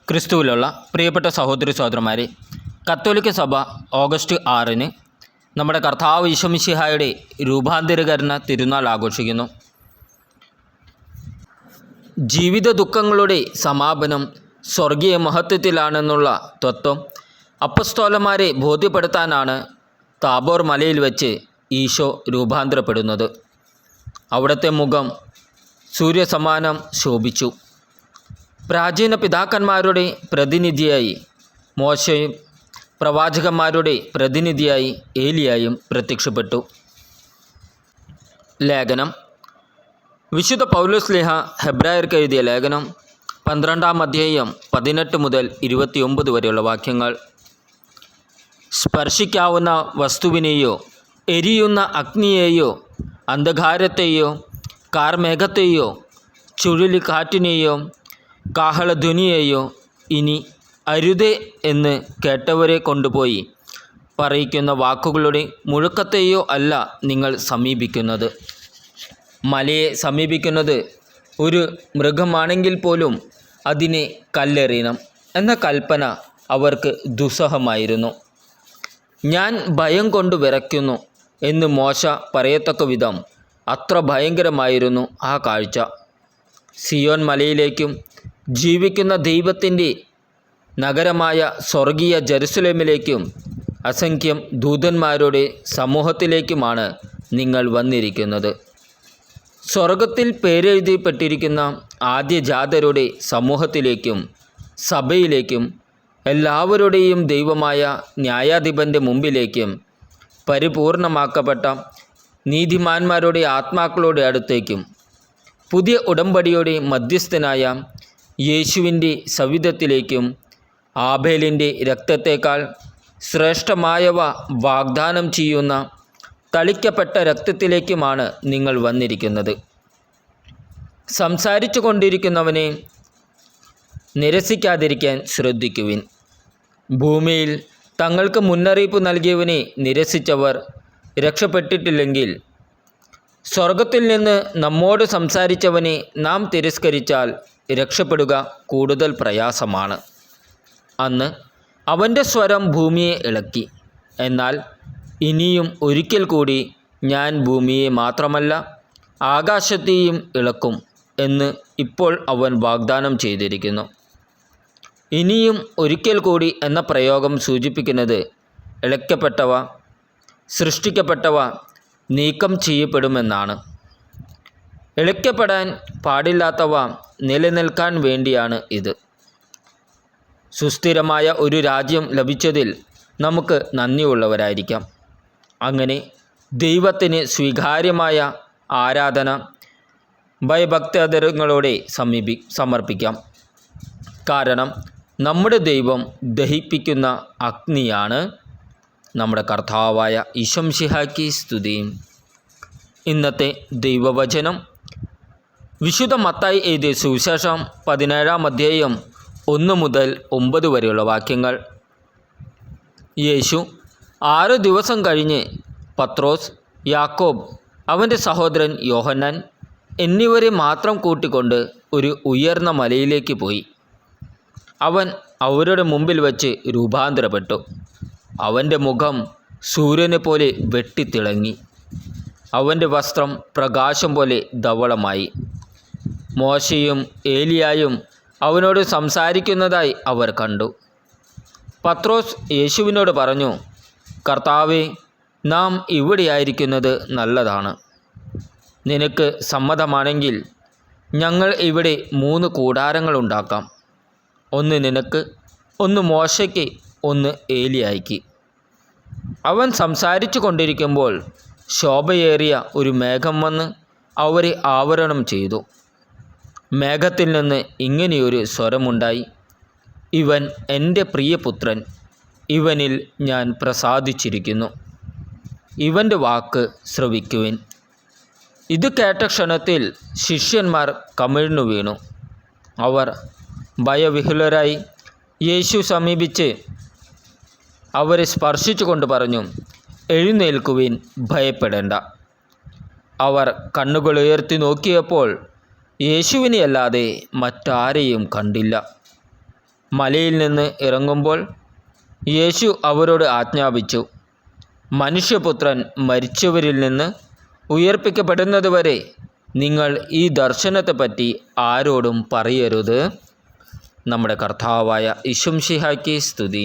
ക്രിസ്തുവിലുള്ള പ്രിയപ്പെട്ട സഹോദരി സഹോദരന്മാരെ, കത്തോലിക്ക സഭ ഓഗസ്റ്റ് 6 നമ്മുടെ കർത്താവ് ഈശോ മിശിഹായുടെ രൂപാന്തരീകരണ തിരുനാൾ ആഘോഷിക്കുന്നു. ജീവിത ദുഃഖങ്ങളുടെ സമാപനം സ്വർഗീയ മഹത്വത്തിലാണെന്നുള്ള തത്വം അപ്പസ്തോലന്മാരെ ബോധ്യപ്പെടുത്താനാണ് താബോർ മലയിൽ വെച്ച് ഈശോ രൂപാന്തരപ്പെടുന്നത്. അവിടുത്തെ മുഖം സൂര്യസമാനം ശോഭിച്ചു. പ്രാചീന പിതാക്കന്മാരുടെ പ്രതിനിധിയായി മോശയും പ്രവാചകന്മാരുടെ പ്രതിനിധിയായി ഏലിയായും പ്രത്യക്ഷപ്പെട്ടു. ലേഖനം വിശുദ്ധ പൗലോസ്ലീഹ ഹെബ്രായർക്ക് എഴുതിയ ലേഖനം 12-ാം അധ്യായം 18 മുതൽ 29 വരെയുള്ള വാക്യങ്ങൾ. സ്പർശിക്കാവുന്ന വസ്തുവിനെയോ എരിയുന്ന അഗ്നിയെയോ അന്ധകാരത്തെയോ കാർമേഘത്തെയോ ചുഴലിക്കാറ്റിനെയോ കാഹളധ്വനിയെയോ ഇനി അരുതേ എന്ന് കേട്ടവരെ കൊണ്ടുപോയി പറയിക്കുന്ന വാക്കുകളുടെ മുഴക്കത്തെയോ അല്ല നിങ്ങൾ സമീപിക്കുന്നത്. മലയെ സമീപിക്കുന്നത് ഒരു മൃഗമാണെങ്കിൽ പോലും അതിനെ കല്ലെറിയണം എന്ന കൽപ്പന അവർക്ക് ദുസ്സഹമായിരുന്നു. ഞാൻ ഭയം കൊണ്ട് വിറയ്ക്കുന്നു എന്ന് മോശ പറയത്തക്ക വിധം അത്ര ഭയങ്കരമായിരുന്നു ആ കാഴ്ച. സിയോൻ മലയിലേക്കും ജീവിക്കുന്ന ദൈവത്തിൻ്റെ നഗരമായ സ്വർഗീയ ജെറുസലേമിലേക്കും അസംഖ്യം ദൂതന്മാരുടെ സമൂഹത്തിലേക്കുമാണ് നിങ്ങൾ വന്നിരിക്കുന്നത്. സ്വർഗത്തിൽ പേരെഴുതിപ്പെട്ടിരിക്കുന്ന ആദ്യജാതരുടെ സമൂഹത്തിലേക്കും സഭയിലേക്കും എല്ലാവരുടെയും ദൈവമായ ന്യായാധിപൻ്റെ മുമ്പിലേക്കും പരിപൂർണമാക്കപ്പെട്ട നീതിമാന്മാരുടെ ആത്മാക്കളുടെ അടുത്തേക്കും പുതിയ ഉടമ്പടിയുടെ മധ്യസ്ഥനായ യേശുവിൻ്റെ സവിധത്തിലേക്കും ആബേലിൻ്റെ രക്തത്തേക്കാൾ ശ്രേഷ്ഠമായവ വാഗ്ദാനം ചെയ്യുന്ന തളിക്കപ്പെട്ട രക്തത്തിലേക്കുമാണ് നിങ്ങൾ വന്നിരിക്കുന്നത്. സംസാരിച്ചു കൊണ്ടിരിക്കുന്നവനെ നിരസിക്കാതിരിക്കാൻ ശ്രദ്ധിക്കുവിൻ. ഭൂമിയിൽ തങ്ങൾക്ക് മുന്നറിയിപ്പ് നൽകിയവനെ നിരസിച്ചവർ രക്ഷപ്പെട്ടിട്ടില്ലെങ്കിൽ സ്വർഗത്തിൽ നിന്ന് നമ്മോട് സംസാരിച്ചവനെ നാം തിരസ്കരിച്ചാൽ രക്ഷപ്പെടുക കൂടുതൽ പ്രയാസമാണ്. അന്ന് അവൻ്റെ സ്വരം ഭൂമിയെ ഇളക്കി. എന്നാൽ ഇനിയും ഒരിക്കൽ കൂടി ഞാൻ ഭൂമിയെ മാത്രമല്ല ആകാശത്തെയും ഇളക്കും എന്ന് ഇപ്പോൾ അവൻ വാഗ്ദാനം ചെയ്തിരിക്കുന്നു. ഇനിയും ഒരിക്കൽ കൂടി എന്ന പ്രയോഗം സൂചിപ്പിക്കുന്നത് ഇളക്കപ്പെട്ടവ, സൃഷ്ടിക്കപ്പെട്ടവ നീക്കം ചെയ്യപ്പെടുമെന്നാണ്. ഇളക്കപ്പെടാൻ പാടില്ലാത്തവ നിലനിൽക്കാൻ വേണ്ടിയാണ് ഇത്. സുസ്ഥിരമായ ഒരു രാജ്യം ലഭിച്ചതിൽ നമുക്ക് നന്ദിയുള്ളവരായിരിക്കാം. അങ്ങനെ ദൈവത്തിന് സ്വീകാര്യമായ ആരാധന ഭയഭക്തിയോടെ സമർപ്പിക്കാം. കാരണം നമ്മുടെ ദൈവം ദഹിപ്പിക്കുന്ന അഗ്നിയാണ്. നമ്മുടെ കർത്താവായ ഈശോ മിശിഹായ്ക്ക് സ്തുതി. ഇന്നത്തെ ദൈവവചനം വിശുദ്ധ മത്തായി എഴുതിയ സുവിശേഷം 17-ാം അധ്യായം 1 മുതൽ 9 വരെയുള്ള വാക്യങ്ങൾ. യേശു 6 ദിവസം കഴിഞ്ഞ് പത്രോസ്, യാക്കോബ്, അവൻ്റെ സഹോദരൻ യോഹന്നാൻ എന്നിവരെ മാത്രം കൂട്ടിക്കൊണ്ട് ഒരു ഉയർന്ന മലയിലേക്ക് പോയി. അവൻ അവരുടെ മുമ്പിൽ വച്ച് രൂപാന്തരപ്പെട്ടു. അവൻ്റെ മുഖം സൂര്യനെ പോലെ വെട്ടിത്തിളങ്ങി. അവൻ്റെ വസ്ത്രം പ്രകാശം പോലെ ധവളമായി. മോശയും ഏലിയായും അവനോട് സംസാരിക്കുന്നതായി അവർ കണ്ടു. പത്രോസ് യേശുവിനോട് പറഞ്ഞു, കർത്താവേ, നാം ഇവിടെയായിരിക്കുന്നത് നല്ലതാണ്. നിനക്ക് സമ്മതമാണെങ്കിൽ ഞങ്ങൾ ഇവിടെ 3 കൂടാരങ്ങൾ ഉണ്ടാക്കാം. ഒന്ന് നിനക്ക്, ഒന്ന് മോശയ്ക്ക്, ഒന്ന് ഏലിയായ്ക്ക്. അവൻ സംസാരിച്ചു കൊണ്ടിരിക്കുമ്പോൾ ശോഭയേറിയ ഒരു മേഘം വന്ന് അവരെ ആവരണം ചെയ്തു. മേഘത്തിൽ നിന്ന് ഇങ്ങനെയൊരു സ്വരമുണ്ടായി, ഇവൻ എൻ്റെ പ്രിയപുത്രൻ, ഇവനിൽ ഞാൻ പ്രസാദിച്ചിരിക്കുന്നു. ഇവൻ്റെ വാക്ക് ശ്രവിക്കുവിൻ. ഇത് കേട്ട ക്ഷണത്തിൽ ശിഷ്യന്മാർ കമിഴ്ന്നു വീണു. അവർ ഭയവിഹുലരായി യേശു സമീപിച്ച് അവരെ സ്പർശിച്ചുകൊണ്ട് പറഞ്ഞു, എഴുന്നേൽക്കുവിൻ, ഭയപ്പെടേണ്ട. അവർ കണ്ണുകൾ ഉയർത്തി നോക്കിയപ്പോൾ യേശുവിനെ അല്ലാതെ മറ്റാരെയും കണ്ടില്ല. മലയിൽ നിന്ന് ഇറങ്ങുമ്പോൾ യേശു അവരോട് ആജ്ഞാപിച്ചു, മനുഷ്യപുത്രൻ മരിച്ചവരിൽ നിന്ന് ഉയർപ്പിക്കപ്പെടുന്നതുവരെ നിങ്ങൾ ഈ ദർശനത്തെപ്പറ്റി ആരോടും പറയരുത്. നമ്മുടെ കർത്താവായ ഈശോ മിശിഹായ്ക്ക് സ്തുതി.